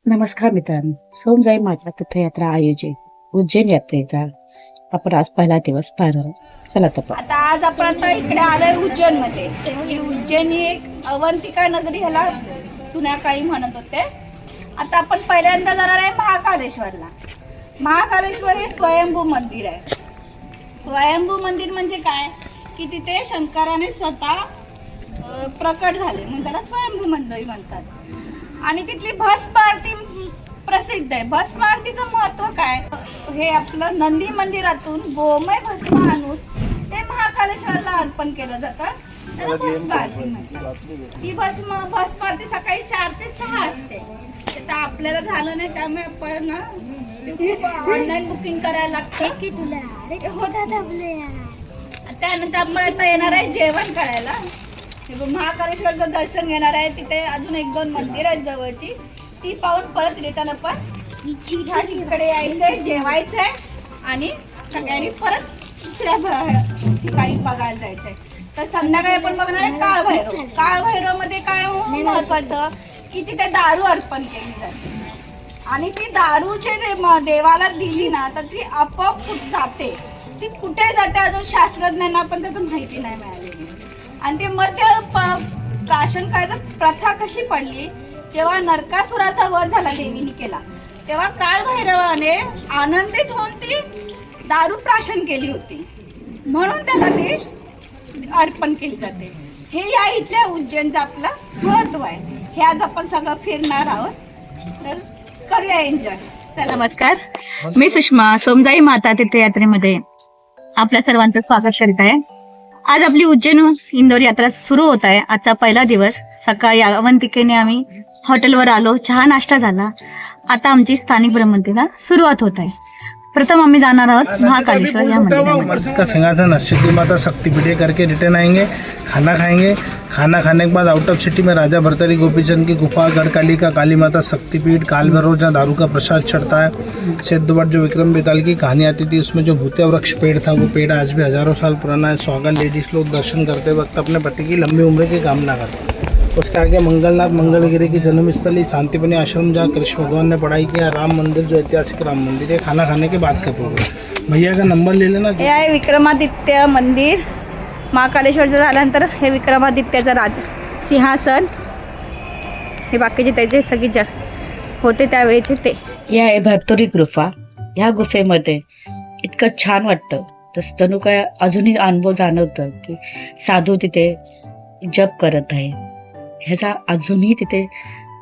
नमस्कार मित्रांनो, सोमजाई माता तीर्थयात्रा आयोजित उज्जैन यात्रेचा आपण आज पहिला दिवस पार चला तर आता आज आपण आता इकडे आलोय उज्जैन मध्ये. ही उज्जैन ही एक अवंतिका नगरी ह्याला जुन्या काळी म्हणत होते. आता आपण पहिल्यांदा जाणार आहे महाकालेश्वरला. महाकालेश्वर हे स्वयंभू मंदिर आहे. स्वयंभू मंदिर म्हणजे काय की तिथे शंकराने स्वतः प्रकट झाले म्हणून त्याला स्वयंभू मंदिर म्हणतात. आणि तिथली भस्म आरती प्रसिद्ध आहे. भस्म आरतीचं महत्व काय, हे आपलं नंदी मंदिरातून गोमय भस्म आणून ते महाकालेश्वरला अर्पण केलं जातं. त्याला भस्म आरती म्हणतात. ही भस्म आरती सकाळी 4 ते 6 असते. तर आपल्याला झालं नाही त्यामुळे आपण ऑनलाईन बुकिंग करायला लागतं. त्यानंतर आपण आता येणार आहे जेवण करायला. महाकालेश्वरचं दर्शन घेणार आहे. तिथे अजून 1-2 मंदिर आहेत जवळची, ती पाहून परत रिटर्न आपण इकडे यायचंय, जेवायचंय आणि सगळ्यांनी परत दुसऱ्या ठिकाणी बघायला जायचंय. तर संध्याकाळी आपण बघणार आहे काळभैरव. काळभैरव मध्ये काय महत्वाचं की तिथे दारू अर्पण केली जाते आणि ती दारूचे देवाला दिली ना तर ती आपोआप जाते. ती कुठे जाते अजून शास्त्रज्ञांना पण त्याचं माहिती नाही मिळालेली. आणि ते मध्य प्राशन काळात प्रथा कशी पडली, जेव्हा नरकासुराचा वध झाला देवीने केला, तेव्हा काळभैरवाने आनंदित होऊन ती दारू प्राशन केली होती म्हणून त्याला ते अर्पण केली जाते. हे या इथल्या उज्जैनचं आपलं महत्व आहे. हे आज आपण सगळं फिरणार आहोत, तर करूया एन्जॉय. चला. नमस्कार, मी सुषमा सोमजाई माता तीर्थयात्रेमध्ये आपल्या सर्वांचं स्वागत करीत आहे. आज आपली उज्जैन इंदोर यात्रा सुरू होत आहे. आजचा पहिला दिवस. सकाळी अवंतिकेने आम्ही हॉटेलवर आलो, चहा नाश्ता झाला. आता आमची स्थानिक ब्रह्मंतीला सुरुवात होत आहे. प्रथम आम्ही जाणार आहोत महाकालेश्वर या मंदिरामध्ये. का सिंहासन सिद्धि माता शक्तिपीठ करके रिटर्न आएंगे, खाना खाएंगे. खाना खाने के बाद आउट ऑफ सिटी में राजा भरतरी गोपीचंद की गुफा, गढ़कालिका, काली माता शक्तिपीठ, काल भैरव जहाँ दारू का प्रसाद चढ़ता है. सिद्धवट जो विक्रम बेताल की कहानी आती थी उसमें जो भूतिया वृक्ष पेड़ था वो पेड़ आज भी हजारों साल पुराना है. स्वागत लेडीज लोग दर्शन करते वक्त अपने पति की लंबी उम्र की कामना करते हैं. उसके आगे मंगलनाथ मंगलगिरी की जन्मस्थली, शांतिपनी आश्रम जहाँ कृष्ण भगवान ने पढ़ाई किया, राम मंदिर जो ऐतिहासिक राम मंदिर है. खाना खाने के बाद का प्रोग्राम. भैया का नंबर ले लेना. हे आहे विक्रमादित्य मंदिर. महाकालेश्वरचं झाल्यानंतर हे विक्रमादित्याचं सिंहासन, हे बाकीचे त्याचे सगळी होते त्यावेळेचे ते. या आहे भरतुरी गुफा. ह्या गुफेमध्ये इतकं छान वाटतं, तसं जणू काय अजूनही अनुभव जाणवतं की साधू तिथे जप करत आहे. ह्याचा अजूनही तिथे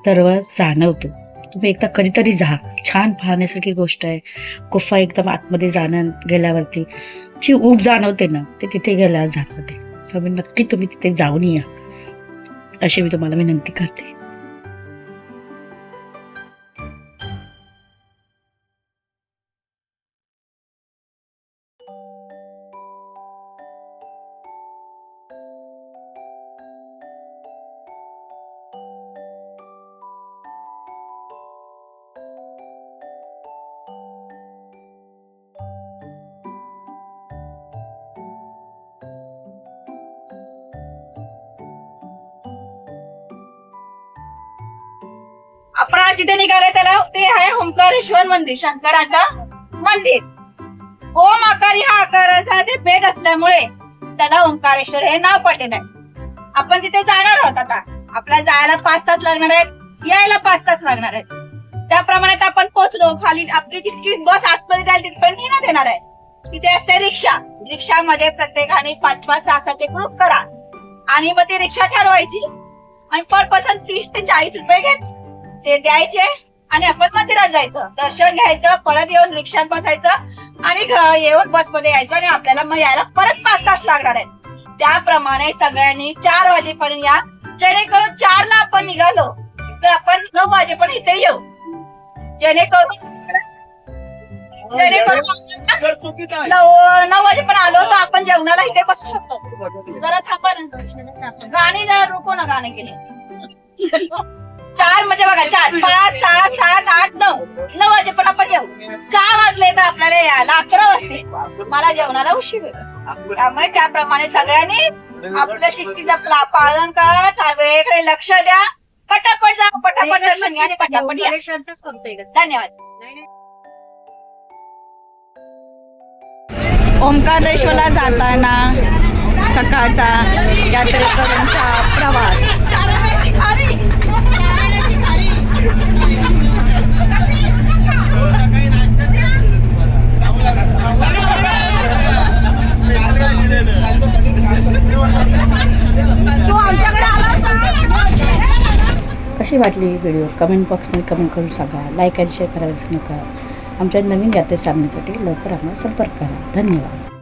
तरवा जाणवतो. तुम्ही एकदा कधीतरी जा, छान पाहण्यासारखी गोष्ट आहे. गुफा एकदम आतमध्ये गेल्यावरती जी ऊब जाणवते ना, ते तिथे गेल्यावर जाणवते. त्यामुळे नक्की तुम्ही तिथे जाऊन या अशी मी तुम्हाला विनंती करते. आपण आज जिथे निघाले त्याला ते आहे ओंकारेश्वर मंदिर, शंकराचं मंदिर. ओम आकारी हा आकाराचा ते बेट असल्यामुळे त्याला ओंकारेश्वर हे नाव पडलेलं आहे. आपण तिथे जाणार आहोत. आता आपल्याला जायला 5 तास लागणार आहेत, यायला 5 तास लागणार आहेत. त्याप्रमाणे आपण पोहोचलो. खाली आपली जितकी बस आतमध्ये जाईल तिथपर्यंत नेण्यात येणार आहे. तिथे असते रिक्षा. रिक्षामध्ये प्रत्येकाने 5-5, 6-6चे ग्रुप करा आणि मग ती रिक्षा ठरवायची आणि पर पर्सन 30 ते 40 रुपये घ्यायचे, ते द्यायचे आणि आपण मंदिरात जायचं, दर्शन घ्यायचं, परत येऊन रिक्षात बसायचं आणि येऊन बसमध्ये यायचं आणि आपल्याला मग यायला परत 5 तास लागणार आहेत. त्याप्रमाणे सगळ्यांनी 4 वाजेपर्यंत या, जेणेकरून 4ला आपण निघालो तर आपण 9 वाजेपर्यंत इथे येऊ. जेणेकरून 9 वाजेपर्यंत आलो तर आपण जेवणाला इथे बसू शकतो. जरा थांबा ना, गाणी जरा रोको ना, गाणे केले 4 म्हणजे बघा 4, 5, 6, 7, 8, 9 वाजेपर्यंत आपण येऊ. 6 वाजले तर आपल्याला यायला 11 वाजते. मला जेवणाला उशीर होईल. त्यामुळे त्याप्रमाणे सगळ्यांनी आपल्या शिस्तीचं पालन करा, वेळेकडे लक्ष द्या पटापट जा, पटापट दर्शन घ्या, पटापट या. धन्यवाद. ओंकारेश्वरला जाताना सकाळचा यात्रेकरूंचा प्रवास. कशी वाटली व्हिडिओ कमेंट बॉक्समध्ये कमेंट करून सांगा. लाईक आणि शेअर करायला विसरू नका. आमच्या नवीन यात्रे सामन्यासाठी लवकर आम्हाला संपर्क करा. धन्यवाद.